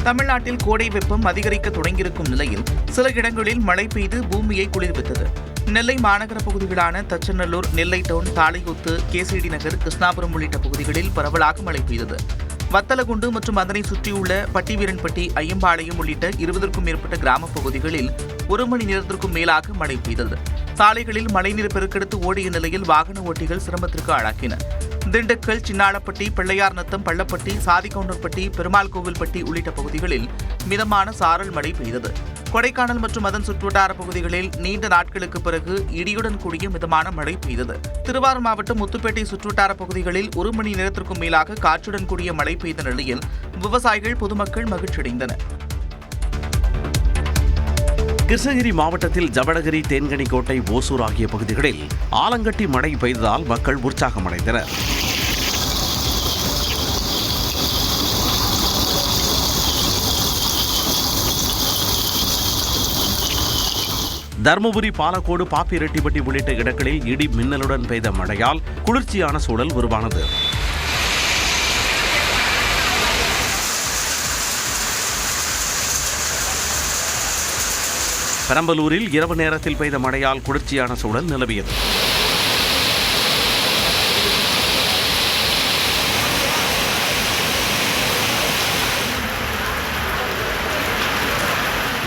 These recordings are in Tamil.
தமிழ்நாட்டில் கோடை வெப்பம் அதிகரிக்க தொடங்கியிருக்கும் நிலையில் சில இடங்களில் மழை பெய்து பூமியை குளிர்வித்தது. நெல்லை மாநகர பகுதிகளான தச்சநல்லூர், நெல்லை டவுன், தாளையூத்து, கேசிடி நகர், கிருஷ்ணாபுரம் உள்ளிட்ட பகுதிகளில் பரவலாக மழை பெய்தது. வத்தலகுண்டு மற்றும் அதனை சுற்றியுள்ள பட்டிவீரன்பட்டி, ஐயம்பாளையம் உள்ளிட்ட 20க்கும் மேற்பட்ட கிராமப் பகுதிகளில் 1 மணி நேரத்திற்கும் மேலாக மழை பெய்தது. சாலைகளில் மழைநீர் பெருக்கெடுத்து ஓடிய நிலையில் வாகன ஓட்டிகள் சிரமத்திற்கு ஆளாக்கினர். திண்டுக்கல், சின்னாளப்பட்டி, பிள்ளையார்நத்தம், பள்ளப்பட்டி, சாதிகவுண்டன்பட்டி, பெருமாள் கோவில்பட்டி உள்ளிட்ட பகுதிகளில் மிதமான சாரல் மழை பெய்தது. கொடைக்கானல் மற்றும் அதன் சுற்றுவட்டார பகுதிகளில் நீண்ட நாட்களுக்கு பிறகு இடியுடன் கூடிய மிதமான மழை பெய்தது. திருவாரூர் மாவட்டம் முத்துப்பேட்டை சுற்றுவட்டார பகுதிகளில் 1 மணி நேரத்திற்கும் மேலாக காற்றுடன் கூடிய மழை பெய்த நிலையில் விவசாயிகள், பொதுமக்கள் மகிழ்ச்சியடைந்தனர். கிருஷ்ணகிரி மாவட்டத்தில் ஜவடகிரி, தேன்கனிக்கோட்டை, ஓசூர் ஆகிய பகுதிகளில் ஆலங்கட்டி மழை பெய்ததால் மக்கள் உற்சாகமடைந்தனர். தருமபுரி, பாலக்கோடு, பாப்பிரெட்டிப்பட்டி உள்ளிட்ட இடங்களில் இடி மின்னலுடன் பெய்த மழையால் குளிர்ச்சியான சூழல் உருவானது. பெரம்பலூரில் இரவு நேரத்தில் பெய்த மழையால் குளிர்ச்சியான சூழல் நிலவியது.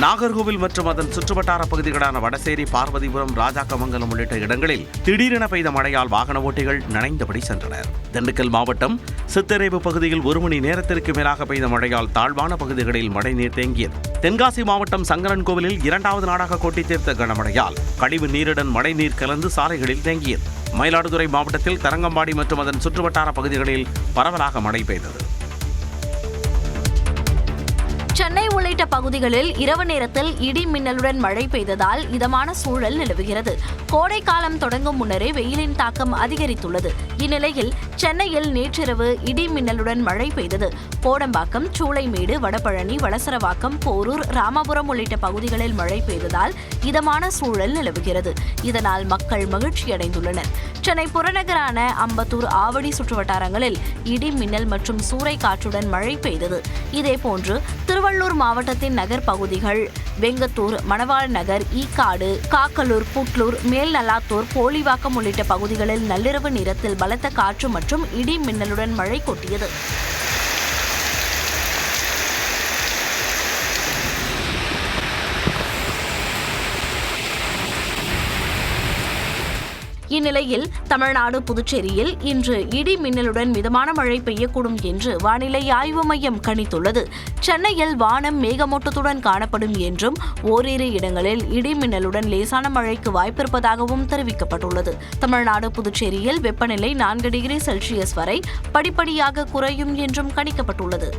நாகர்கோவில் மற்றும் அதன் சுற்றுவட்டார பகுதிகளான வடசேரி, பார்வதிபுரம், ராஜாக்கமங்கலம் உள்ளிட்ட இடங்களில் திடீரென பெய்த மழையால் வாகன ஓட்டிகள் நனைந்தபடி சென்றனர். திண்டுக்கல் மாவட்டம் சித்தரேவு பகுதியில் 1 மணி நேரத்திற்கு மேலாக பெய்த மழையால் தாழ்வான பகுதிகளில் மழைநீர் தேங்கியது. தென்காசி மாவட்டம் சங்கரன் கோவிலில் 2வது நாளாக கொட்டி தீர்த்த கனமழையால் கழிவு நீருடன் மழைநீர் கலந்து சாலைகளில் தேங்கியது. மயிலாடுதுறை மாவட்டத்தில் தரங்கம்பாடி மற்றும் அதன் சுற்றுவட்டார பகுதிகளில் பரவலாக மழை பெய்தது. சென்னை உள்ளிட்ட பகுதிகளில் இரவு நேரத்தில் இடி மின்னலுடன் மழை பெய்ததால் இதமான சூழல் நிலவுகிறது. கோடை காலம் தொடங்கும் முன்னரே வெயிலின் தாக்கம் அதிகரித்துள்ளது. இந்நிலையில் சென்னையில் நேற்றிரவு இடி மின்னலுடன் மழை பெய்தது. கோடம்பாக்கம், சூளைமேடு, வடபழனி, வளசரவாக்கம், போரூர், ராமபுரம் உள்ளிட்ட பகுதிகளில் மழை பெய்ததால் இதமான சூழல் நிலவுகிறது. இதனால் மக்கள் மகிழ்ச்சியடைந்துள்ளனர். சென்னை புறநகரான அம்பத்தூர், ஆவடி சுற்றுவட்டாரங்களில் இடி மின்னல் மற்றும் சூறை காற்றுடன் மழை பெய்தது. இதேபோன்று திருவள்ளூர் மாவட்டத்தின் நகர் பகுதிகள் வெங்கத்தூர், மணவாள் நகர், ஈக்காடு, காக்கலூர், புட்லூர், மேல்நல்லாத்தூர், போலிவாக்கம் உள்ளிட்ட பகுதிகளில் நள்ளிரவு நேரத்தில் பலத்த காற்று மற்றும் இடி மின்னலுடன் மழை கொட்டியது. இந்நிலையில் தமிழ்நாடு, புதுச்சேரியில் இன்று இடி மின்னலுடன் மிதமான மழை பெய்யக்கூடும் என்று வானிலை ஆய்வு மையம் கணித்துள்ளது. சென்னையில் வானம் மேகமூட்டத்துடன் காணப்படும் என்றும் ஓரிரு இடங்களில் இடி மின்னலுடன் லேசான மழைக்கு வாய்ப்பிருப்பதாகவும் தெரிவிக்கப்பட்டுள்ளது. தமிழ்நாடு, புதுச்சேரியில் வெப்பநிலை 4 டிகிரி செல்சியஸ் வரை படிப்படியாக குறையும் என்றும் கணிக்கப்பட்டுள்ளது.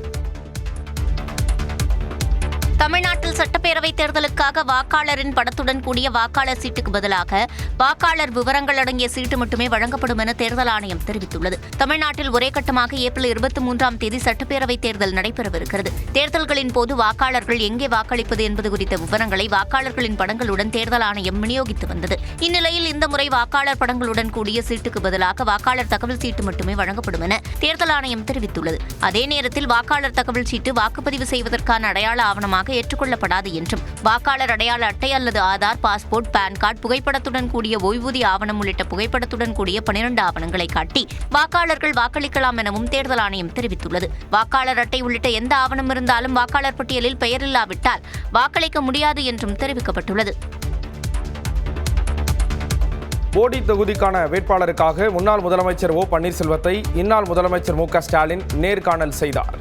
தமிழ்நாட்டில் சட்டப்பேரவைத் தேர்தலுக்காக வாக்காளரின் படத்துடன் கூடிய வாக்காளர் சீட்டுக்கு பதிலாக வாக்காளர் விவரங்கள் அடங்கிய சீட்டு மட்டுமே வழங்கப்படும் என தேர்தல் ஆணையம் தெரிவித்துள்ளது. தமிழ்நாட்டில் ஒரே கட்டமாக ஏப்ரல் 23ஆம் தேதி சட்டப்பேரவைத் தேர்தல் நடைபெறவிருக்கிறது. தேர்தல்களின் போது வாக்காளர்கள் எங்கே வாக்களிப்பது என்பது குறித்த விவரங்களை வாக்காளர்களின் படங்களுடன் தேர்தல் ஆணையம் விநியோகித்து வந்தது. இந்நிலையில் இந்த முறை வாக்காளர் படங்களுடன் கூடிய சீட்டுக்கு பதிலாக வாக்காளர் தகவல் சீட்டு மட்டுமே வழங்கப்படும் என தேர்தல் ஆணையம் தெரிவித்துள்ளது. அதே நேரத்தில் வாக்காளர் தகவல் சீட்டு வாக்குப்பதிவு செய்வதற்கான அடையாள ஆவணமாக ஏற்றுக்கொள்ளப்படாது என்றும் வாக்காளர் அடையாள அட்டை அல்லது ஆதார், பாஸ்போர்ட், பான் கார்டு, புகைப்படத்துடன் கூடிய ஓய்வூதிய ஆவணம் உள்ளிட்ட புகைப்படத்துடன் கூடிய 12 ஆவணங்களை காட்டி வாக்காளர்கள் வாக்களிக்கலாம் எனவும் தேர்தல் ஆணையம் தெரிவித்துள்ளது. வாக்காளர் அட்டை உள்ளிட்ட எந்த ஆவணம் இருந்தாலும் வாக்காளர் பட்டியலில் பெயர் இல்லாவிட்டால் வாக்களிக்க முடியாது என்றும் தெரிவிக்கப்பட்டுள்ளது. போடி தொகுதிக்கான வேட்பாளருக்காக முன்னாள் முதலமைச்சர் ஓ பன்னீர்செல்வத்தை இந்நாள் முதலமைச்சர் மு க ஸ்டாலின் நேர்காணல் செய்தார்.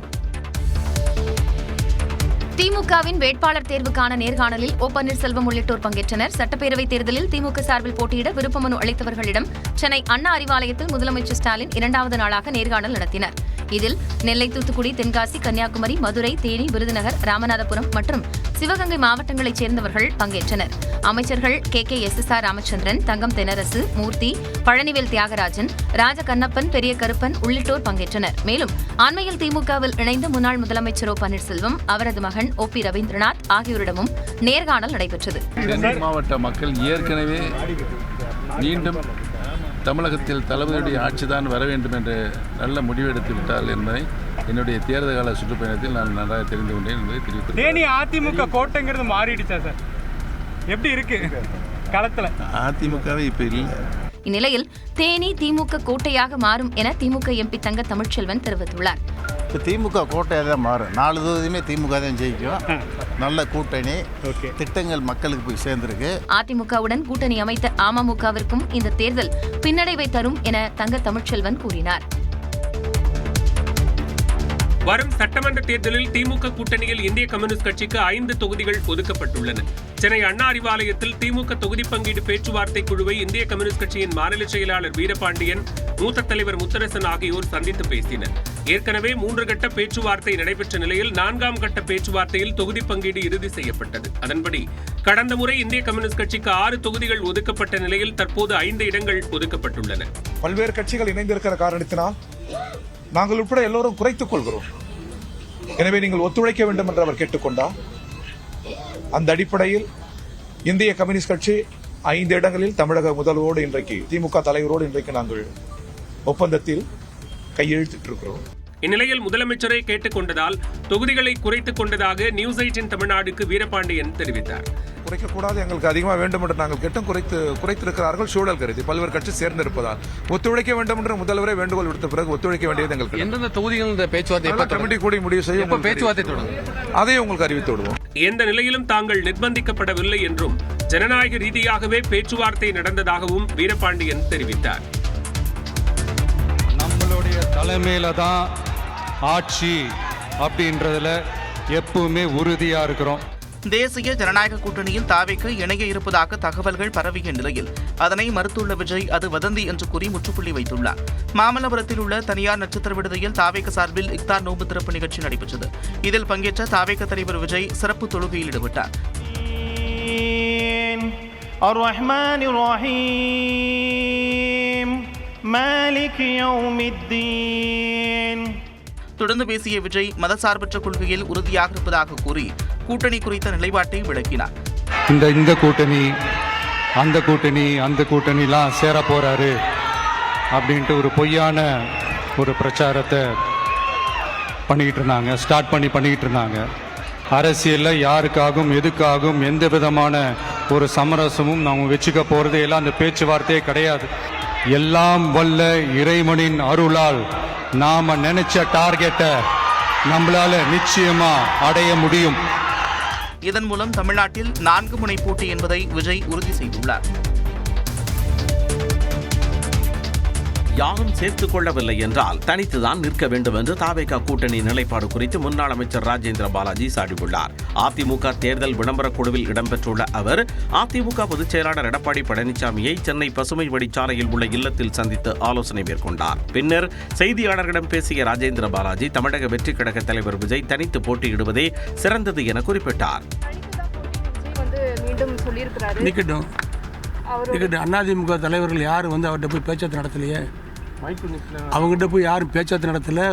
திமுகவின் வேட்பாளர் தேர்வுக்கான நேர்காணலில் ஓ பன்னீர்செல்வம் உள்ளிட்டோர் பங்கேற்றனர். சட்டப்பேரவைத் தேர்தலில் திமுக சார்பில் போட்டியிட விருப்ப மனு அளித்தவர்களிடம் சென்னை அண்ணா அறிவாலயத்தில் முதலமைச்சர் ஸ்டாலின் 2வது நாளாக நேர்காணல் நடத்தினர். இதில் நெல்லை, தூத்துக்குடி, தென்காசி, கன்னியாகுமரி, மதுரை, தேனி, விருதுநகர், ராமநாதபுரம் மற்றும் சிவகங்கை மாவட்டங்களைச் சேர்ந்தவர்கள் பங்கேற்றனர். அமைச்சர்கள் KKSSR ராமச்சந்திரன், தங்கம் தென்னரசு, மூர்த்தி, பழனிவேல் தியாகராஜன், ராஜகண்ணப்பன், பெரிய கருப்பன் உள்ளிட்டோர் பங்கேற்றனர். மேலும் அண்மையில் திமுகவில் இணைந்த முன்னாள் முதலமைச்சர் ஓ பன்னீர்செல்வம், அவரது மகன் OP ரவீந்திரநாத் ஆகியோரிடமும் நேர்காணல் நடைபெற்றது. மாவட்ட மக்கள் ஏற்கனவே மீண்டும் தமிழகத்தில் தளபதியுடைய ஆட்சிதான் வர வேண்டும் என்று நல்ல முடிவெடுத்து விட்டார்கள் என்பதை என்னுடைய தேர்தல் கால சுற்றுப்பயணத்தில் நான் நன்றாக தெரிந்து கொண்டேன் என்பதை தெரிவித்துள்ளேன். தேனி அதிமுக கோட்டைங்கிறது மாறிடுச்சா சார்? எப்படி இருக்கு களத்தில்? அதிமுகவே இப்போ இல்லை. இந்நிலையில் தேனி திமுக கோட்டையாக மாறும் என திமுக எம்பி தங்க தமிழ்ச்செல்வன் தெரிவித்துள்ளார். இப்போ திமுக கோட்டையாக தான் மாறும். 4 தொகுதியுமே திமுக தான் ஜெயிக்கும். நல்ல கூட்டணி, திட்டங்கள் மக்களுக்கு போய் சேர்ந்திருக்கு. அதிமுகவுடன் கூட்டணி அமைத்த அமமுகவிற்கும் இந்த தேர்தல் பின்னடைவை தரும் என தங்க தமிழ்ச்செல்வன் கூறினார். வரும் சட்டமன்ற தேர்தலில் திமுக கூட்டணியில் இந்திய கம்யூனிஸ்ட் கட்சிக்கு 5 தொகுதிகள் ஒதுக்கப்பட்டுள்ளன. சென்னை அண்ணா அறிவாலயத்தில் திமுக தொகுதி பங்கீடு பேச்சுவார்த்தை குழுவை இந்திய கம்யூனிஸ்ட் கட்சியின் மாநில செயலாளர் வீரபாண்டியன், மூத்த தலைவர் முத்தரசன் ஆகியோர் சந்தித்து பேசினர். ஏற்கனவே 3 கட்ட பேச்சுவார்த்தை நடைபெற்ற நிலையில் 4ஆம் கட்ட பேச்சுவார்த்தையில் தொகுதி பங்கீடு இறுதி செய்யப்பட்டது. அதன்படி கடந்த முறை இந்திய கம்யூனிஸ்ட் கட்சிக்கு 6 தொகுதிகள் ஒதுக்கப்பட்ட நிலையில் தற்போது 5 இடங்கள் ஒதுக்கப்பட்டுள்ளன. பல்வேறு கட்சிகள் இணைந்திருக்கிற காரணத்தினால் நாங்கள் உட்பட எல்லோரும் குறைத்துக் கொள்கிறோம். எனவே நீங்கள் ஒத்துழைக்க வேண்டும் என்று அவர் கேட்டுக்கொண்டார். அந்த அடிப்படையில் இந்திய கம்யூனிஸ்ட் கட்சி 5 இடங்களில் தமிழக முதல்வரோடு இன்றைக்கு திமுக தலைவரோடு இன்றைக்கு நாங்கள் ஒப்பந்தத்தில் கையெழுத்திட்டிருக்கிறோம். இந்நிலையில் முதலமைச்சரை கேட்டுக் கொண்டதால் தொகுதிகளை குறைத்துக் கொண்டதாக நியூஸ் 18 தமிழ்நாடுக்கு வீரபாண்டியன் தெரிவித்தார். குறைக்கக்கூடாது, எங்களுக்கு அதிகமாக வேண்டும் என்று நாங்கள் கேட்டும் குறைத்திருக்கிறார்கள். சூழல் கருதி பல்வேறு கட்சி சேர்ந்திருப்பதால் ஒத்துழைக்க வேண்டும் என்று முதல்வரே வேண்டுகோள் விடுத்த பிறகு ஒத்துழைக்க வேண்டியது எங்களுக்கு. எந்தெந்த தொகுதிகள் இந்த பேச்சுவார்த்தை கமிட்டி கூடி முடிவு செய்யும் பேச்சுவார்த்தை தொடங்கும், அதையும் உங்களுக்கு அறிவித்து விடுவோம். எந்த நிலையிலும் தாங்கள் நிர்பந்திக்கப்படவில்லை என்றும் ஜனநாயக ரீதியாகவே பேச்சுவார்த்தை நடந்ததாகவும் வீரபாண்டியன் தெரிவித்தார். நம்மளுடைய தலைமையில தான் ஆட்சி அப்படின்றதுல எப்பவுமே உறுதியா இருக்கிறோம். தேசிய ஜனநாயக கூட்டணியில் தாவேக்கு இணைய இருப்பதாக தகவல்கள் பரவிய நிலையில் அதனை மறுத்துள்ள விஜய் அது வதந்தி என்று கூறி முற்றுப்புள்ளி வைத்துள்ளார். மாமல்லபுரத்தில் உள்ள தனியார் நட்சத்திர விடுதியில் தாவேக்கு சார்பில் இஃப்தார் நோன்பு திறப்பு நிகழ்ச்சி நடைபெற்றது. இதில் பங்கேற்ற தாவேக்கு தலைவர் விஜய் சிறப்பு தொழுகையில் ஈடுபட்டார். தொடர்ந்து பேசிய விஜய் மதசார்பற்ற கொள்கையில் உறுதியாக இருப்பதாக கூறி கூட்டணி குறித்த நிலைப்பாட்டை விளக்கினார். இந்த கூட்டணி அந்த கூட்டணிலாம் சேர போறாரு அப்படின்ட்டு ஒரு பொய்யான ஒரு பிரச்சாரத்தை பண்ணிக்கிட்டு இருந்தாங்க. அரசியலில் யாருக்காகவும் எதுக்காகவும் எந்த விதமான ஒரு சமரசமும் நாம் வச்சுக்க போறது எல்லாம் அந்த பேச்சுவார்த்தையே கிடையாது. எல்லாம் வல்ல இறைவனின் அருளால் நாம நினைச்ச டார்கெட்டை நம்மளால நிச்சயமா அடைய முடியும். இதன் மூலம் தமிழ்நாட்டில் 4 முனை போட்டி என்பதை விஜய் உறுதி செய்துள்ளார். யாரும் சேர்த்துக் கொள்ளவில்லை என்றால் தனித்துதான் நிற்க வேண்டும் என்று தாவேகா கூட்டணி நிலைப்பாடு குறித்து முன்னாள் அமைச்சர் ராஜேந்திர பாலாஜி சாடியுள்ளார். அதிமுக தேர்தல் விளம்பர குழுவில் இடம்பெற்றுள்ள அவர் அதிமுக பொதுச் செயலாளர் எடப்பாடி பழனிசாமியை சென்னை பசுமை வழிச்சாலையில் உள்ள இல்லத்தில் சந்தித்து ஆலோசனை மேற்கொண்டார். பின்னர் செய்தியாளர்களிடம் பேசிய ராஜேந்திர பாலாஜி தமிழக வெற்றிக் கழக தலைவர் விஜய் தனித்து போட்டியிடுவதே சிறந்தது என குறிப்பிட்டார். அதிமுக தலைவர்கள் யாரும் அவர்கிட்ட போய் பேச்சுவார்த்தை நடத்தலையே, அவங்ககிட்ட போய் யாரும் பேச்சுவார்த்தை நடத்தல.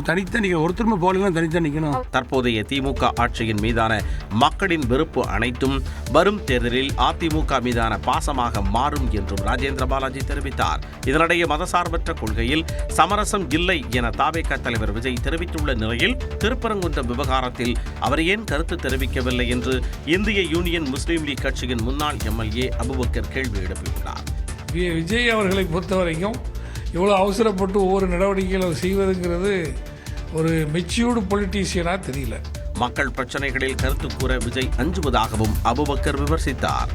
தனித்த நீங்க ஒருத்தருமே போலாம், தனித்தா நிக்கணும். தற்போதைய திமுக ஆட்சியின் மீதான மக்களின் வெறுப்பு அனைத்தும் வரும் தேர்தலில் அதிமுக மீதான பாசமாக மாறும் என்றும் ராஜேந்திர பாலாஜி தெரிவித்தார். இதனிடையே மதசார்பற்ற கொள்கையில் சமரசம் இல்லை என தாவேகா தலைவர் விஜய் தெரிவித்துள்ள நிலையில் திருப்பரங்குன்றம் விவகாரத்தில் அவர் ஏன் கருத்து தெரிவிக்கவில்லை என்று இந்திய யூனியன் முஸ்லீம் லீக் கட்சியின் முன்னாள் எம்எல்ஏ அபுபக்கர் கேள்வி எழுப்பியுள்ளார். விஜய் அவர்களை பொறுத்த வரைக்கும் இவ்வளோ அவசரப்பட்டு ஒவ்வொரு நடவடிக்கைகளை செய்வதுங்கிறது ஒரு மெச்சூர்டு பொலிட்டீஷியனாக தெரியல. மக்கள் பிரச்சனைகளில் கருத்து கூற விஜய் அஞ்சுவதாகவும் அபுபக்கர் விமர்சித்தார்.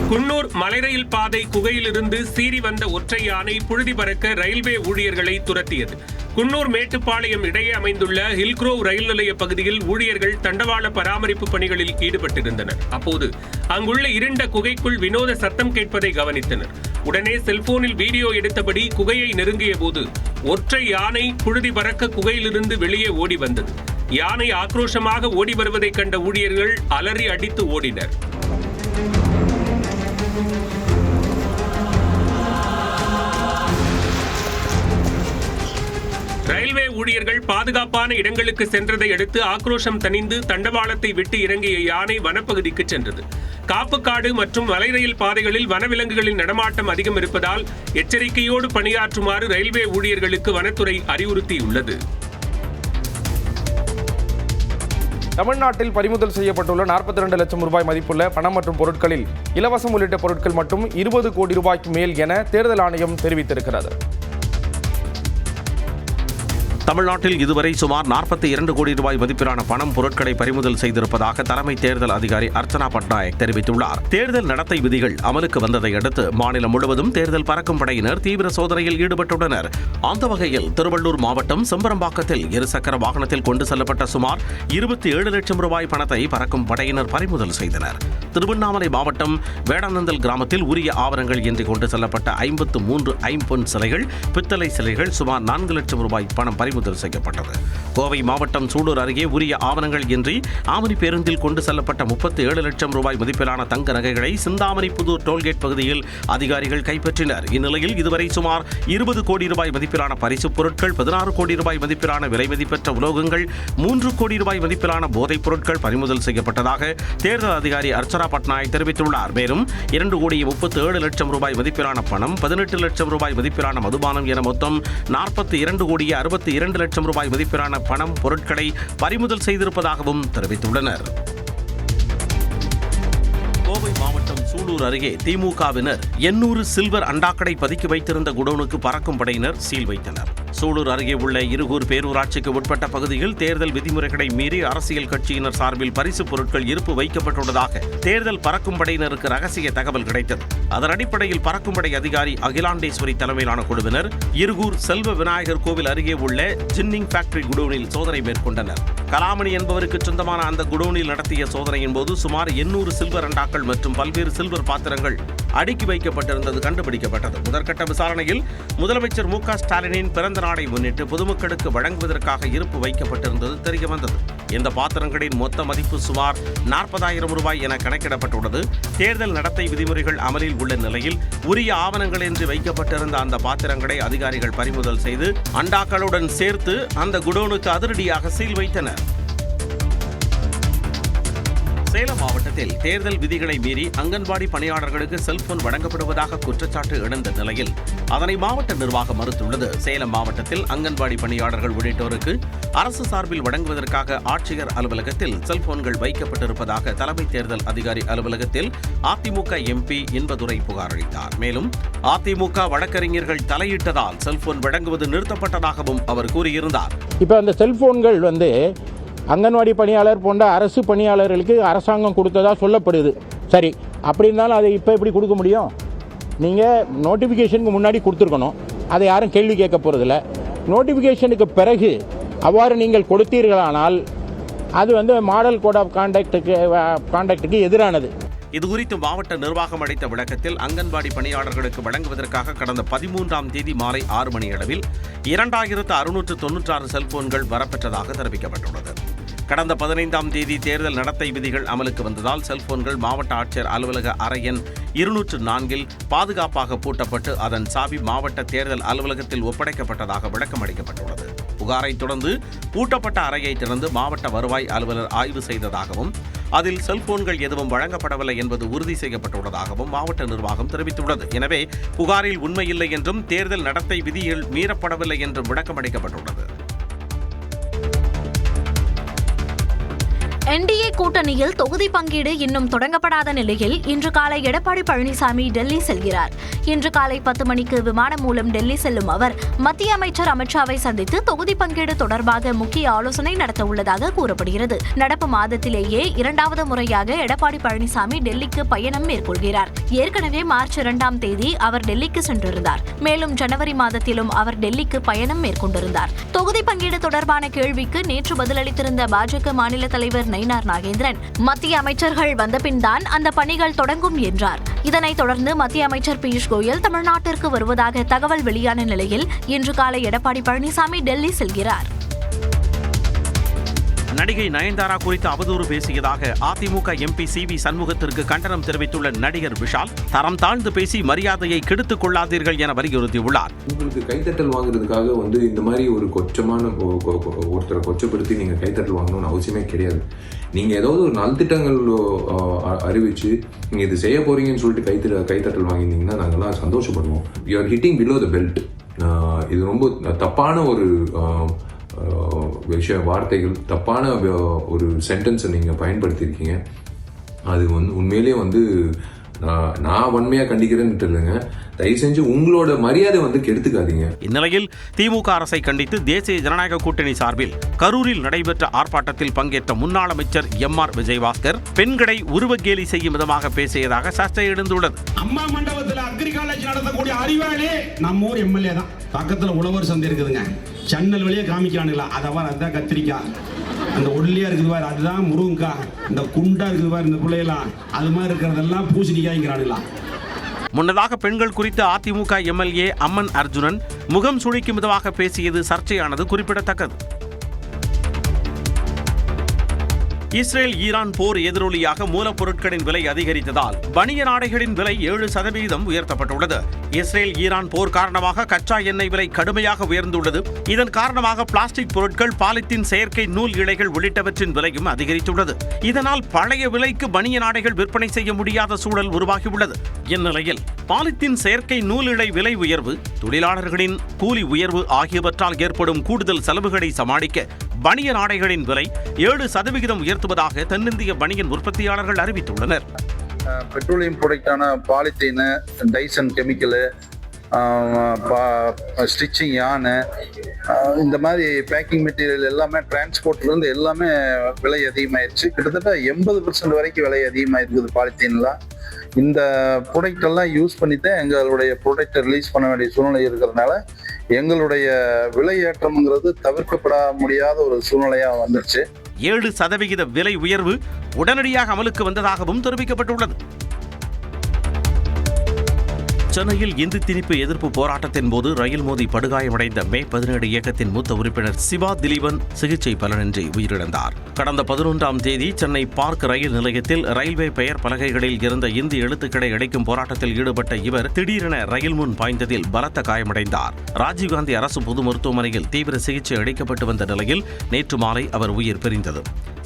குன்னூர் மலை ரயில் பாதை குகையிலிருந்து சீறி வந்த ஒற்றை யானை புழுதி பறக்க ரயில்வே ஊழியர்களை துரத்தியது. குன்னூர் மேட்டுப்பாளையம் இடையே அமைந்துள்ள ஹில்க்ரோவ் ரயில் நிலைய பகுதியில் ஊழியர்கள் தண்டவாள பராமரிப்பு பணிகளில் ஈடுபட்டிருந்தனர். அப்போது அங்குள்ள இருண்ட குகைக்குள் வினோத சத்தம் கேட்பதை கவனித்தனர். உடனே செல்போனில் வீடியோ எடுத்தபடி குகையை நெருங்கிய போது ஒற்றை யானை புழுதி பறக்க குகையிலிருந்து வெளியே ஓடி வந்தது. யானை ஆக்ரோஷமாக ஓடி வருவதை கண்ட ஊழியர்கள் அலறி அடித்து ஓடினர். ரயில்வே ரயில்வே ஊழியர்கள் பாதுகாப்பான இடங்களுக்கு சென்றதை அடுத்து ஆக்ரோஷம் தணிந்து தண்டவாளத்தை விட்டு இறங்கிய யானை வனப்பகுதிக்கு சென்றது. காப்புக்காடு மற்றும் மலை ரயில் பாதைகளில் வனவிலங்குகளின் நடமாட்டம் அதிகம் இருப்பதால் எச்சரிக்கையோடு பணியாற்றுமாறு ரயில்வே ஊழியர்களுக்கு வனத்துறை அறிவுறுத்தியுள்ளது. தமிழ்நாட்டில் பறிமுதல் செய்யப்பட்டுள்ள 42 லட்சம் ரூபாய் மதிப்புள்ள பணம் மற்றும் பொருட்களில் இலவசம் உள்ளிட்ட பொருட்கள் மட்டும் 20 கோடி ரூபாய்க்கு மேல் என தேர்தல் ஆணையம் தெரிவித்திருக்கிறது. தமிழ்நாட்டில் இதுவரை சுமார் 42 கோடி ரூபாய் மதிப்பிலான பணம் பொருட்களை பறிமுதல் செய்திருப்பதாக தலைமை தேர்தல் அதிகாரி அர்ச்சனா பட்நாயக் தெரிவித்துள்ளார். தேர்தல் நடத்தை விதிகள் அமலுக்கு வந்ததை அடுத்து மாநிலம் முழுவதும் தேர்தல் பறக்கும் படையினர் தீவிர சோதனையில் ஈடுபட்டுள்ளனர். அந்த வகையில் திருவள்ளூர் மாவட்டம் செம்பரம்பாக்கத்தில் இருசக்கர வாகனத்தில் கொண்டு செல்லப்பட்ட சுமார் 27 லட்சம் ரூபாய் பணத்தை பறக்கும் படையினர் பறிமுதல் செய்தனர். திருவண்ணாமலை மாவட்டம் வேடானந்தல் கிராமத்தில் உரிய ஆவணங்கள் இன்றி கொண்டு செல்லப்பட்ட 53 ஐம்பொன் சிலைகள், பித்தளை சிலைகள், சுமார் 4 லட்சம் ரூபாய் பணம் பறிமுதல் செய்யப்பட்டது. கோவை மாவட்டம் சூலூர் அருகே உரிய ஆவணங்கள் இன்றி ஆமணி பேருந்தில் கொண்டு செல்லப்பட்ட 37 லட்சம் ரூபாய் மதிப்பிலான தங்க நகைகளை சிந்தாமணி புதூர் டோல்கேட் பகுதியில் அதிகாரிகள் கைப்பற்றினர். இந்நிலையில் இதுவரை சுமார் 20 கோடி ரூபாய் மதிப்பிலான பரிசுப் பொருட்கள், 16 கோடி ரூபாய் மதிப்பிலான விலை மதிப்பற்ற உலோகங்கள், 3 கோடி ரூபாய் மதிப்பிலான போதைப் பொருட்கள் பறிமுதல் செய்யப்பட்டதாக தேர்தல் அதிகாரி அர்ச்சனா பட்நாயக் தெரிவித்துள்ளார். மேலும் 2 கோடி 37 லட்சம் ரூபாய் மதிப்பிலான பணம், 18 லட்சம் ரூபாய் மதிப்பிலான மதுபானம் என மொத்தம் 42 கோடி 62 லட்சம் ரூபாய் மதிப்பிலான பணம் பொருட்களை பறிமுதல் செய்திருப்பதாகவும் தெரிவித்துள்ளனர். கோவை மாவட்டம் சூலூர் அருகே திமுகவினர் 800 சில்வர் அண்டாக்களை பதுக்கி வைத்திருந்த குடோனுக்கு பறக்கும் படையினர் சீல் வைத்தனர். சூலூர் அருகே உள்ள இருகூர் பேரூராட்சிக்கு உட்பட்ட பகுதியில் தேர்தல் விதிமுறைகளை மீறி அரசியல் கட்சியினர் சார்பில் பரிசுப் பொருட்கள் இருப்பு வைக்கப்பட்டுள்ளதாக தேர்தல் பறக்கும் படையினருக்கு ரகசிய தகவல் கிடைத்தது. அதன் அடிப்படையில் பறக்கும் படை அதிகாரி அகிலாண்டேஸ்வரி தலைமையிலான குழுவினர் இருகூர் செல்வ விநாயகர் கோவில் அருகே உள்ள ஜின்னிங் ஃபேக்டரி குடோனில் சோதனை மேற்கொண்டனர். கலாமணி என்பவருக்கு சொந்தமான அந்த குடோனில் நடத்திய சோதனையின் போது சுமார் 800 சில்வர் அண்டாக்கள் மற்றும் பல்வேறு சில்வர் பாத்திரங்கள் அடுக்கி வைக்கப்பட்டிருந்தது கண்டுபிடிக்கப்பட்டது. முதற்கட்ட விசாரணையில் முதலமைச்சர் மு க ஸ்டாலினின் பிறந்த நாளை முன்னிட்டு பொதுமக்களுக்கு வழங்குவதற்காக இருப்பு வைக்கப்பட்டிருந்தது தெரியவந்தது. இந்த பாத்திரங்களின் மொத்த மதிப்பு சுமார் 40,000 ரூபாய் என கணக்கிடப்பட்டுள்ளது. தேர்தல் நடத்தை விதிமுறைகள் அமலில் உள்ள நிலையில் உரிய ஆவணங்களின்றி வைக்கப்பட்டிருந்த அந்த பாத்திரங்களை அதிகாரிகள் பறிமுதல் செய்து அண்டாக்களுடன் சேர்த்து அந்த குடோனுக்கு அதிரடியாக சீல் வைத்தனர். சேலம் மாவட்டத்தில் தேர்தல் விதிகளை மீறி அங்கன்வாடி பணியாளர்களுக்கு செல்போன் வழங்கப்படுவதாக குற்றச்சாட்டு எழுந்த நிலையில் அதனை மாவட்ட நிர்வாகம் மறுத்துள்ளது. சேலம் மாவட்டத்தில் அங்கன்வாடி பணியாளர்கள் உள்ளிட்டோருக்கு அரசு சார்பில் வழங்குவதற்காக ஆட்சியர் அலுவலகத்தில் செல்போன்கள் வைக்கப்பட்டிருப்பதாக தலைமை தேர்தல் அதிகாரி அலுவலகத்தில் அதிமுக எம்பி இன்பதுரை புகார் அளித்தார். மேலும் அதிமுக வழக்கறிஞர்கள் தலையிட்டதால் செல்போன் வழங்குவது நிறுத்தப்பட்டதாகவும் அவர் கூறியிருந்தார். இப்போ அந்த செல்போன்கள் அங்கன்வாடி பணியாளர் போன்ற அரசு பணியாளர்களுக்கு அரசாங்கம் கொடுத்ததா சொல்லப்படுது. சரி, அப்படி இருந்தாலும் அதை இப்போ எப்படி கொடுக்க முடியும்? நீங்கள் நோட்டிஃபிகேஷனுக்கு முன்னாடி கொடுத்துருக்கணும். அதை யாரும் கேள்வி கேட்க போகிறதில்ல. நோட்டிஃபிகேஷனுக்கு பிறகு அவ்வாறு நீங்கள் கொடுத்தீர்களானால் அது மாடல் கோட் ஆஃப் கான்டக்டுக்கு எதிரானது. இதுகுறித்து மாவட்ட நிர்வாகம் அளித்த விளக்கத்தில் அங்கன்வாடி பணியாளர்களுக்கு வழங்குவதற்காக கடந்த 13ஆம் தேதி மாலை 6 மணி அளவில் 2696 செல்போன்கள் வரப்பெற்றதாக தெரிவிக்கப்பட்டுள்ளது. கடந்த 15ஆம் தேதி தேர்தல் நடத்தை விதிகள் அமலுக்கு வந்ததால் செல்போன்கள் மாவட்ட ஆட்சியர் அலுவலக அறை எண் 204 பாதுகாப்பாக பூட்டப்பட்டு அதன் சாவி மாவட்ட தேர்தல் அலுவலகத்தில் ஒப்படைக்கப்பட்டதாக விளக்கம் அளிக்கப்பட்டுள்ளது. புகாரை தொடர்ந்து பூட்டப்பட்ட அறையை திறந்து மாவட்ட வருவாய் அலுவலர் ஆய்வு செய்ததாகவும் அதில் செல்போன்கள் எதுவும் வழங்கப்படவில்லை என்பது உறுதி செய்யப்பட்டுள்ளதாகவும் மாவட்ட நிர்வாகம் தெரிவித்துள்ளது. எனவே புகாரில் உண்மையில்லை என்றும் தேர்தல் நடத்தை விதிகள் மீறப்படவில்லை என்றும் விளக்கம் அளிக்கப்பட்டுள்ளது. என்டிஏ கூட்டணியில் தொகுதி பங்கீடு இன்னும் தொடங்கப்படாத நிலையில் இன்று காலை எடப்பாடி பழனிசாமி டெல்லி செல்கிறார். இன்று காலை 10 மணிக்கு விமானம் மூலம் டெல்லி செல்லும் அவர் மத்திய அமைச்சர் அமித்ஷாவை சந்தித்து தொகுதி பங்கீடு தொடர்பாக முக்கிய ஆலோசனை நடத்த உள்ளதாக கூறப்படுகிறது. நடப்பு மாதத்திலேயே 2வது முறையாக எடப்பாடி பழனிசாமி டெல்லிக்கு பயணம் மேற்கொள்கிறார். ஏற்கனவே மார்ச் 2ஆம் தேதி அவர் டெல்லிக்கு சென்றிருந்தார். மேலும் ஜனவரி மாதத்திலும் அவர் டெல்லிக்கு பயணம் மேற்கொண்டிருந்தார். தொகுதி பங்கீடு தொடர்பான கேள்விக்கு நேற்று பதிலளித்திருந்த பாஜக மாநில தலைவர் நயினார் நாகேந்திரன் மத்திய அமைச்சர்கள் வந்தபின் தான் அந்த பணிகள் தொடங்கும் என்றார். இதனைத் தொடர்ந்து மத்திய அமைச்சர் பியூஷ் கோயல் தமிழ்நாட்டிற்கு வருவதாக தகவல் வெளியான நிலையில் இன்று காலை எடப்பாடி பழனிசாமி டெல்லி செல்கிறார். நடிகை நயன்தாரா குறித்து அவதூறு பேசியதாக அதிமுக எம்பி சி.வி. சண்முகத்திற்கு கண்டனம் தெரிவித்துள்ள நடிகர் விஷால் தரம் தாழ்ந்து பேசி மரியாதையை கெடுத்துக் கொள்ளாதீர்கள் என வலியுறுத்தியுள்ளார். உங்களுக்கு கைத்தட்டல் வாங்குறதுக்காக இந்த மாதிரி ஒரு கொச்சமான ஒருத்தரை கொச்சப்படுத்தி நீங்க கைத்தட்டல் வாங்கணும்னு அவசியமே கிடையாது. நீங்க ஏதாவது ஒரு நல்திட்டங்கள் அறிவிச்சு நீங்க இது செய்ய போறீங்கன்னு சொல்லிட்டு கைத்தட்டல் வாங்கியிருந்தீங்கன்னா நாங்கெல்லாம் சந்தோஷப்படுவோம். You are hitting below the belt. இது ரொம்ப தப்பான ஒரு வார்த்தைகள், தப்பான ஒரு சென்டென்ஸை நீங்கள் பயன்படுத்தியிருக்கீங்க. அது உண்மையிலேயே நான் வன்மையாக கண்டிக்கிறேன்னு இல்லைங்க. தயவு செஞ்சு உங்களோட மரியாதை கெடுத்துக்காதீங்க. இந்நிலையில் திமுக அரசை கண்டித்து தேசிய ஜனநாயக கூட்டணி சார்பில் கரூரில் நடைபெற்ற ஆர்ப்பாட்டத்தில் பங்கேற்ற முன்னாள் அமைச்சர் M.R. விஜயபாஸ்கர் பெண்களை உருவகேலி செய்யும் விதமாக பேசியதாக சர்ச்சை எழுந்துள்ளது. அம்மா மண்டபத்தில் அக்ரி காலேஜ் நடத்தக்கூடிய அறிவாளி நம்ம ஊர் எம்எல்ஏ தான். பக்கத்தில் உழவர் சந்தை இருக்குதுங்க, சன்னல் வழியே காமிக்கிறானுங்களா, அதுதான் கத்திரிக்காய், அந்த ஒல்லியா இருக்குது பாரு அதுதான் முருங்கக்காய், இந்த குண்டா இருக்குது பாரு இந்த பிள்ளையெல்லாம் அது மாதிரி இருக்கிறதெல்லாம் பூசணிக்காய்ங்கிறானுங்களா. முன்னதாக பெண்கள் குறித்து அதிமுக எம்எல்ஏ அம்மன் அர்ஜுனன் முகம் சுழிக்கும் விதமாக பேசியது சர்ச்சையானது குறிப்பிடத்தக்கது. இஸ்ரேல் ஈரான் போர் எதிரொலியாக மூலப்பொருட்களின் விலை அதிகரித்ததால் பனியன் ஆடைகளின் விலை 7% உயர்த்தப்பட்டுள்ளது. இஸ்ரேல் ஈரான் போர் காரணமாக கச்சா எண்ணெய் விலை கடுமையாக உயர்ந்துள்ளது. இதன் காரணமாக பிளாஸ்டிக் பொருட்கள், பாலித்தீன், செயற்கை நூல் இழைகள் உள்ளிட்டவற்றின் விலையும் அதிகரித்துள்ளது. இதனால் பழைய விலைக்கு பனியன் ஆடைகள் விற்பனை செய்ய முடியாத சூழல் உருவாகியுள்ளது. இந்நிலையில் பாலித்தீன், செயற்கை நூல் இழை விலை உயர்வு, தொழிலாளர்களின் கூலி உயர்வு ஆகியவற்றால் ஏற்படும் கூடுதல் செலவுகளை சமாளிக்க பனியன் ஆடைகளின் விலை 7% உயர்த்துவதாக தென்னிந்திய பனியன் உற்பத்தியாளர்கள் அறிவித்துள்ளனர். பெட்ரோலியம் ப்ராடக்டான பாலித்தீன், டைசன் கெமிக்கலு, ஸ்டிச்சிங் யானு, இந்த மாதிரி பேக்கிங் மெட்டீரியல் எல்லாமே, டிரான்ஸ்போர்ட்லேருந்து எல்லாமே விலை அதிகமாகிடுச்சு. கிட்டத்தட்ட 80% வரைக்கும் விலை அதிகமாகிருக்குது பாலித்தீன்லாம். இந்த ப்ராடக்ட் எல்லாம் யூஸ் பண்ணி தான் எங்களுடைய ப்ராடக்டை ரிலீஸ் பண்ண வேண்டிய சூழ்நிலை இருக்கிறதுனால எங்களுடைய விலை ஏற்றம்ங்கிறது தவிர்க்கப்பட முடியாத ஒரு சூழ்நிலையாக வந்துருச்சு. 7% விலை உயர்வு உடனடியாக அமலுக்கு வந்ததாகவும் தெரிவிக்கப்பட்டுள்ளது. சென்னையில் இந்தி திணிப்பு எதிர்ப்பு போராட்டத்தின் போது ரயில் மோதி படுகாயமடைந்த மே 17 இயக்கத்தின் மூத்த உறுப்பினர் சிவா திலீபன் சிகிச்சை பலனின்றி உயிரிழந்தார். கடந்த 11ஆம் தேதி சென்னை பார்க் ரயில் நிலையத்தில் ரயில்வே பெயர் பலகைகளில் இருந்த இந்தி எழுத்துக்களை அடைக்கும் போராட்டத்தில் ஈடுபட்ட இவர் திடீரென ரயில் முன் பாய்ந்ததில் பலத்த காயமடைந்தார். ராஜீவ்காந்தி அரசு பொது மருத்துவமனையில் தீவிர சிகிச்சை அளிக்கப்பட்டு வந்த நிலையில் நேற்று மாலை அவர் உயிர் பிரிந்தது.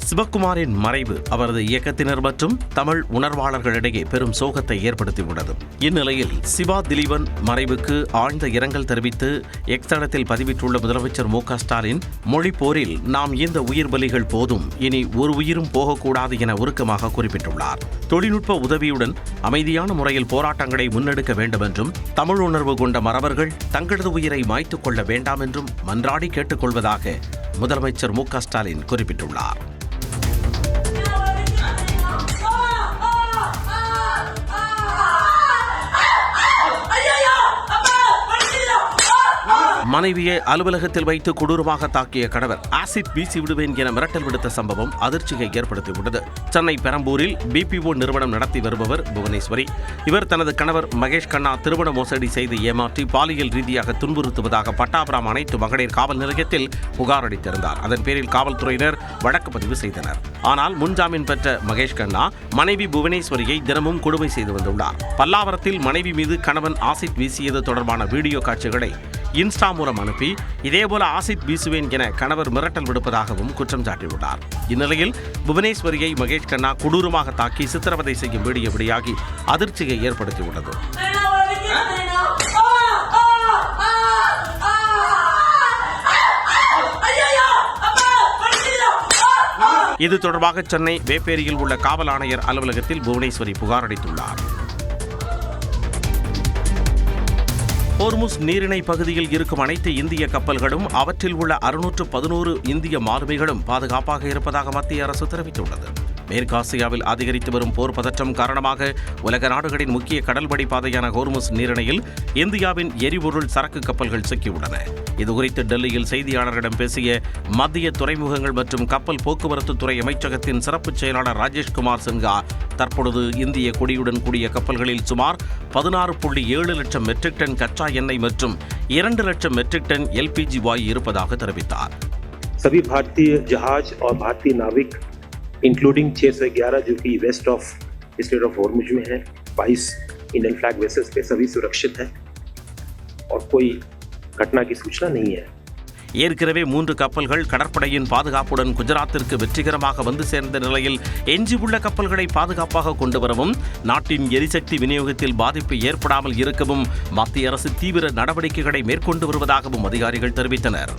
சிவக்குமாரின் மறைவு அவரது இயக்கத்தினர் மற்றும் தமிழ் உணர்வாளர்களிடையே பெரும் சோகத்தை ஏற்படுத்தியுள்ளது. இந்நிலையில் சிவா திலீபன் மறைவுக்கு ஆழ்ந்த இரங்கல் தெரிவித்து எக்ஸ் தளத்தில் பதிவிட்டுள்ள முதலமைச்சர் மு க ஸ்டாலின், மொழி போரில் நாம் இந்த உயிர் பலிகள் போதும், இனி ஒரு உயிரும் போகக்கூடாது என உருக்கமாக குறிப்பிட்டுள்ளார். தொழில்நுட்ப உதவியுடன் அமைதியான முறையில் போராட்டங்களை முன்னெடுக்க வேண்டும் என்றும், தமிழ் உணர்வு கொண்ட மறவர்கள் தங்களது உயிரை மாய்த்துக் கொள்ள வேண்டாம் என்றும் மன்றாடி கேட்டுக்கொள்வதாக முதலமைச்சர் மு க ஸ்டாலின் குறிப்பிட்டுள்ளார். மனைவியை அலுவலகத்தில் வைத்து கொடூரமாக தாக்கிய கணவர் ஆசிட் வீசி விடுவேன் என மிரட்டல் விடுத்த சம்பவம் அதிர்ச்சியை ஏற்படுத்தியுள்ளது. சென்னை பெரம்பூரில் BPO நிறுவனம் நடத்தி வருபவர் புவனேஸ்வரி. இவர் தனது கணவர் மகேஷ் கண்ணா திருமண மோசடி செய்து ஏமாற்றி பாலியல் ரீதியாக துன்புறுத்துவதாக பட்டாபுரம் அனைத்து மகளிர் காவல் நிலையத்தில் புகார் அளித்திருந்தார். அதன் பேரில் காவல்துறையினர் வழக்கு பதிவு செய்தனர். ஆனால் முன்ஜாமீன் பெற்ற மகேஷ் கண்ணா மனைவி புவனேஸ்வரியை தினமும் கொடுமை செய்து வந்துள்ளார். பல்லாவரத்தில் மனைவி மீது கணவன் ஆசிட் வீசியது தொடர்பான வீடியோ காட்சிகளை இன்ஸ்டா மூலம் அனுப்பி இதேபோல ஆசிட் வீசுவேன் என கணவர் மிரட்டல் விடுப்பதாகவும் குற்றம் சாட்டியுள்ளார். இந்நிலையில் புவனேஸ்வரியை மகேஷ் கண்ணா கொடூரமாக தாக்கி சித்திரவதை செய்யும் வீடியோ வெளியாகி அதிர்ச்சியை ஏற்படுத்தியுள்ளது. இது தொடர்பாக சென்னை வேப்பேரியில் உள்ள காவல் ஆணையர் அலுவலகத்தில் புவனேஸ்வரி புகார் அளித்துள்ளார். ஹோர்முஸ் நீரிணை பகுதியில் இருக்கும் அனைத்து இந்திய கப்பல்களும் அவற்றில் உள்ள 611 இந்திய மாலுமிகளும் பாதுகாப்பாக இருப்பதாக மத்திய அரசு தெரிவித்துள்ளது. மேற்காசியாவில் அதிகரித்து வரும் போர் பதற்றம் காரணமாக உலக நாடுகளின் முக்கிய கடல்வழி பாதையான ஹோர்முஸ் நீரிணையில் இந்தியாவின் எரிபொருள் சரக்கு கப்பல்கள் சிக்கியுள்ளன. இதுகுறித்து டெல்லியில் செய்தியாளர்களிடம் பேசிய மத்திய துறைமுகங்கள் மற்றும் கப்பல் போக்குவரத்து துறை அமைச்சகத்தின் சிறப்பு செயலாளர் ராஜேஷ்குமார் சின்ஹா, தற்பொழுது இந்திய கொடியுடன் கூடிய கப்பல்களில் சுமார் 16.7 லட்சம் மெட்ரிக் டன் கச்சா எண்ணெய் மற்றும் 2 லட்சம் மெட்ரிக் டன் LPG வாயு இருப்பதாக தெரிவித்தார். सभी भारतीय जहाज और भारतीय नाविक इंक्लूडिंग 611 जो कि west of strait of Hormuz में है, 22 इंडियन फ्लैग वेसल्स पे सभी सुरक्षित है और कोई घटना की सूचना नहीं है। ஏற்கனவே 3 கப்பல்கள் கடற்படையின் பாதுகாப்புடன் குஜராத்திற்கு வெற்றிகரமாக வந்து சேர்ந்த நிலையில் எஞ்சியுள்ள கப்பல்களை பாதுகாப்பாக கொண்டு வரவும் நாட்டின் எரிசக்தி விநியோகத்தில் பாதிப்பு ஏற்படாமல் இருக்கவும் மத்திய அரசு தீவிர நடவடிக்கைகளை மேற்கொண்டு வருவதாகவும் அதிகாரிகள் தெரிவித்தனர்.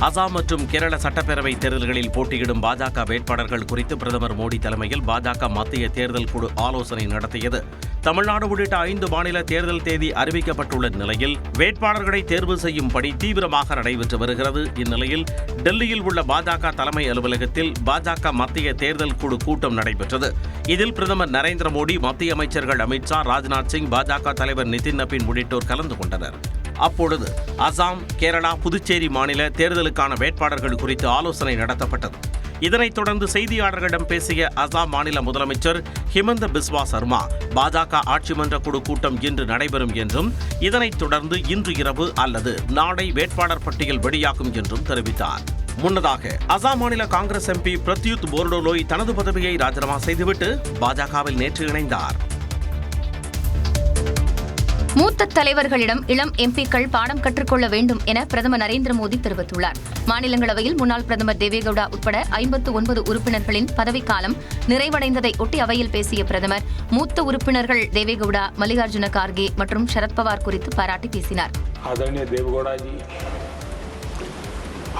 அசாம் மற்றும் கேரள சட்டப்பேரவை தேர்தல்களில் போட்டியிடும் பாஜக வேட்பாளர்கள் குறித்து பிரதமர் மோடி தலைமையில் பாஜக மத்திய தேர்தல் குழு ஆலோசனை நடத்தியது. தமிழ்நாடு உள்ளிட்ட 5 மாநில தேர்தல் தேதி அறிவிக்கப்பட்டுள்ள நிலையில் வேட்பாளர்களை தேர்வு செய்யும் பணி தீவிரமாக நடைபெற்று வருகிறது. இந்நிலையில் டெல்லியில் உள்ள பாஜக தலைமை அலுவலகத்தில் பாஜக மத்திய தேர்தல் குழு கூட்டம் நடைபெற்றது. இதில் பிரதமர் நரேந்திர மோடி, மத்திய அமைச்சர்கள் அமித் ஷா, ராஜ்நாத் சிங், பாஜக தலைவர் நிதின் நபீன் உள்ளிட்டோர் கலந்து கொண்டனர். அப்பொழுது அசாம், கேரளா, புதுச்சேரி மாநில தேர்தலுக்கான வேட்பாளர்கள் குறித்து ஆலோசனை நடத்தப்பட்டது. இதனைத் தொடர்ந்து செய்தியாளர்களிடம் பேசிய அசாம் மாநில முதலமைச்சர் ஹிமந்த பிஸ்வா சர்மா, பாஜக ஆட்சி மன்ற குழு கூட்டம் இன்று நடைபெறும் என்றும் இதனைத் தொடர்ந்து இன்று இரவு அல்லது நாளை வேட்பாளர் பட்டியல் வெளியாகும் என்றும் தெரிவித்தார். முன்னதாக அசாம் மாநில காங்கிரஸ் எம்பி பிரத்யுத் போர்டோலோய் தனது பதவியை ராஜினாமா செய்துவிட்டு பாஜகவில் நேற்று இணைந்தார். மூத்த தலைவர்களிடம் இளம் எம்பிக்கள் பாடம் கற்றுக்கொள்ள வேண்டும் என பிரதமர் நரேந்திர மோடி தெரிவித்துள்ளார். மாநிலங்களவையில் முன்னாள் பிரதமர் தேவேகவுடா உட்பட 59 உறுப்பினர்களின் பதவிக்காலம் நிறைவடைந்ததை ஒட்டி அவையில் பேசிய பிரதமர் மூத்த உறுப்பினர்கள் தேவேகவுடா, மல்லிகார்ஜுன கார்கே மற்றும் சரத்பவார் குறித்து பாராட்டி பேசினார். आदरणीय देवेगौड़ा जी,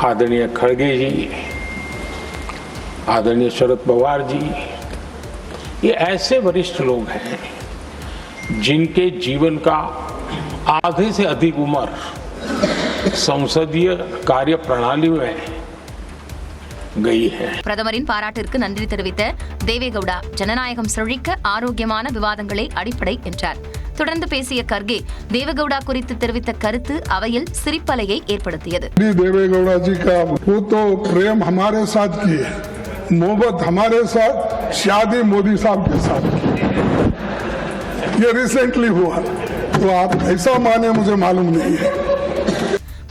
आदरणीय खड़गे जी, आदरणीय शरद पवार जी, ये ऐसे वरिष्ठ लोग हैं जिनके जीवन का आधे से अधिक उम्र संसदीय कार्य प्रणाली में गई है. பிரதமரின் பாராட்டிற்கு நன்றி தெரிவித்த தேவேகவுடா, ஜனநாயகம் செழிக்க ஆரோக்கியமான விவாதங்களே அடிப்படை என்றார். தொடர்ந்து பேசிய கர்கே, தேவேகவுடா குறித்து தெரிவித்த கருத்து அவையில் சிரிப்பலையை ஏற்படுத்தியது. देवेगौड़ा जी का वो तो प्रेम हमारे साथ की है, मोहब्बत हमारे साथ शादी मोदी साहब के साथ की, ये रिसेंटली हुआ, तो आप ऐसा माने मुझे मालूम नहीं है.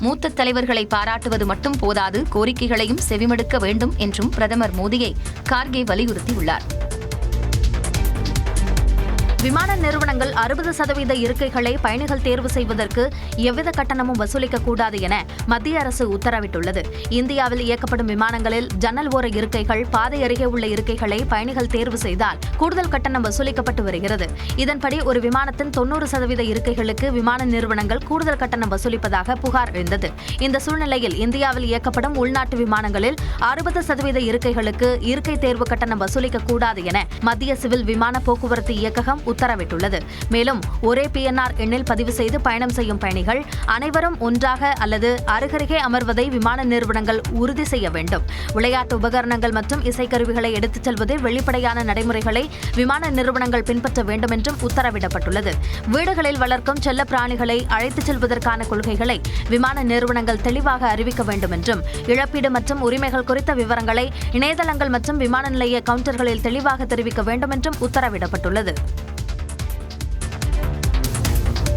மூத்த தலைவர்களை பாராட்டுவது மட்டும் போதாது, கோரிக்கைகளையும் செவிமடுக்க வேண்டும் என்றும் பிரதமர் மோடியை கார்கே வலியுறுத்தியுள்ளார். விமான நிறுவனங்கள் 60% இருக்கைகளை பயணிகள் தேர்வு செய்வதற்கு எவ்வித கட்டணமும் வசூலிக்கக்கூடாது என மத்திய அரசு உத்தரவிட்டுள்ளது. இந்தியாவில் இயக்கப்படும் விமானங்களில் ஜன்னல் ஓர இருக்கைகள், பாதை அருகே உள்ள இருக்கைகளை பயணிகள் தேர்வு செய்தால் கூடுதல் கட்டணம் வசூலிக்கப்பட்டு வருகிறது. இதன்படி ஒரு விமானத்தின் 90% இருக்கைகளுக்கு விமான நிறுவனங்கள் கூடுதல் கட்டணம் வசூலிப்பதாக புகார் எழுந்தது. இந்த சூழ்நிலையில் இந்தியாவில் இயக்கப்படும் உள்நாட்டு விமானங்களில் 60% இருக்கைகளுக்கு இருக்கை தேர்வு கட்டணம் வசூலிக்கக்கூடாது என மத்திய சிவில் விமான போக்குவரத்து இயக்ககம் உத்தரவிட்டுள்ளது. மேலும் ஒரே PNR எண்ணில் பதிவு செய்து பயணம் செய்யும் பயணிகள் அனைவரும் ஒன்றாக அல்லது அருகருகே அமர்வதை விமான நிறுவனங்கள் உறுதி செய்ய வேண்டும். விளையாட்டு உபகரணங்கள் மற்றும் இசைக்கருவிகளை எடுத்துச் செல்வதில் வெளிப்படையான நடைமுறைகளை விமான நிறுவனங்கள் பின்பற்ற வேண்டும் என்றும் உத்தரவிடப்பட்டுள்ளது. வீடுகளில் வளர்க்கும் செல்ல பிராணிகளை அழைத்துச் செல்வதற்கான கொள்கைகளை விமான நிறுவனங்கள் தெளிவாக அறிவிக்க வேண்டும் என்றும், இழப்பீடு மற்றும் உரிமைகள் குறித்த விவரங்களை இணையதளங்கள் மற்றும் விமான நிலைய கவுண்டர்களில் தெளிவாக தெரிவிக்க வேண்டும் என்றும் உத்தரவிடப்பட்டுள்ளது.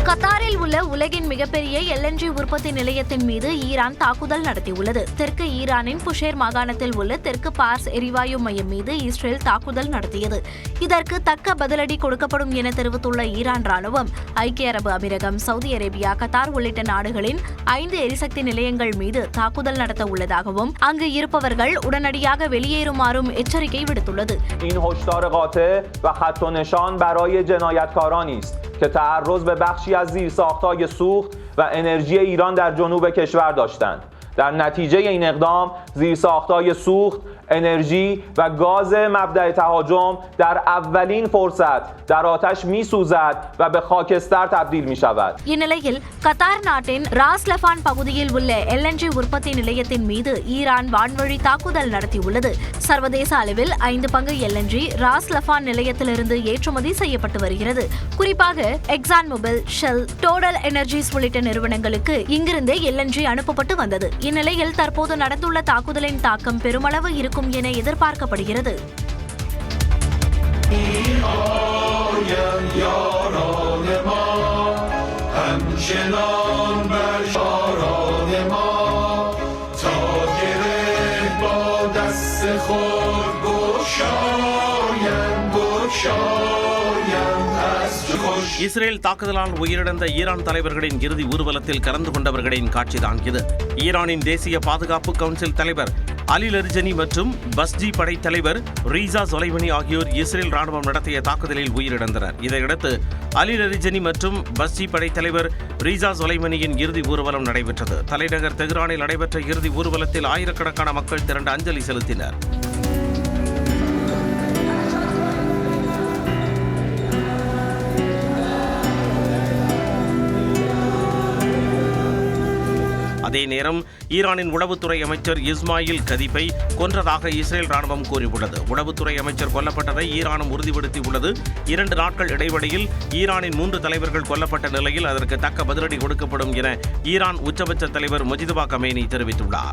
கத்தாரில் உள்ள உலகின் மிகப்பெரிய LNG உற்பத்தி நிலையத்தின் மீது ஈரான் தாக்குதல் நடத்தியுள்ளது. தெற்கு ஈரானின் புஷேர் மாகாணத்தில் உள்ள தெற்கு பார்ஸ் எரிவாயு மையம் மீது இஸ்ரேல் தாக்குதல் நடத்தியது. இதற்கு தக்க பதிலடி கொடுக்கப்படும் என தெரிவித்துள்ள ஈரான் ராணுவம், ஐக்கிய அரபு அமீரகம், சவுதி அரேபியா, கத்தார் உள்ளிட்ட நாடுகளின் 5 எரிசக்தி நிலையங்கள் மீது தாக்குதல் நடத்த உள்ளதாகவும் அங்கு இருப்பவர்கள் உடனடியாக வெளியேறுமாறும் எச்சரிக்கை விடுத்துள்ளது. که تعرض به بخشی از زیرساخت‌های سوخت و انرژی ایران در جنوب کشور داشتند. در نتیجه این اقدام زیرساخت‌های سوخت، انرژی و گاز مبدأ تهاجم در اولین فرصت در آتش می‌سوزد و به خاکستر تبدیل می‌شود. இந்நிலையில் கத்தார் நாட்டின் ராஸ் லஃபான் பகுதியில் உள்ள LNG உற்பத்தி நிலையத்தின் மீது ஈரான் வான்வழி தாக்குதல் நடத்தியுள்ளது. சர்வதேச அளவில் 5 பங்கு LNG ராஸ் லஃபான் நிலையத்திலிருந்து ஏற்றுமதி செய்யப்பட்டு வருகிறது. குறிப்பாக Exxon Mobil, Shell, Total Energies உள்ளிட்ட நிறுவனங்களுக்கு இங்கிருந்து LNG அனுப்பப்பட்டு வந்தது. இந்நிலையில் தற்போது நடந்துள்ள தாக்குதலின் தாக்கம் பெருமளவு இருக்கும் என எதிர்பார்க்கப்படுகிறது. همچنان بر شاران இஸ்ரேல் தாக்குதலால் உயிரிழந்த ஈரான் தலைவர்களின் இறுதி ஊர்வலத்தில் கலந்து கொண்டவர்களின் காட்சிதான் இது. ஈரானின் தேசிய பாதுகாப்பு கவுன்சில் தலைவர் அலி லரிஜனி மற்றும் பஸ்ஜி படை தலைவர் ரீசா சொலைமனி ஆகியோர் இஸ்ரேல் ராணுவம் நடத்திய தாக்குதலில் உயிரிழந்தனர். இதையடுத்து அலி லரிஜனி மற்றும் பஸ்ஜி படை தலைவர் ரீசா சொலைமனியின் இறுதி ஊர்வலம் நடைபெற்றது. தலைநகர் தெஹ்ரானில் நடைபெற்ற இறுதி ஊர்வலத்தில் ஆயிரக்கணக்கான மக்கள் திரண்டு அஞ்சலி செலுத்தினர். அதே நேரம் ஈரானின் உளவுத்துறை அமைச்சர் இஸ்மாயில் கதீப்பை கொன்றதாக இஸ்ரேல் ராணுவம் கூறியுள்ளது. உளவுத்துறை அமைச்சர் கொல்லப்பட்டதை ஈரானும் உறுதிப்படுத்தியுள்ளது. 2 நாட்கள் இடைவெளியில் ஈரானின் 3 தலைவர்கள் கொல்லப்பட்ட நிலையில் அதற்கு தக்க பதிலடி கொடுக்கப்படும் என ஈரான் உச்சபட்ச தலைவர் முஜிதுபா கமேனி தெரிவித்துள்ளார்.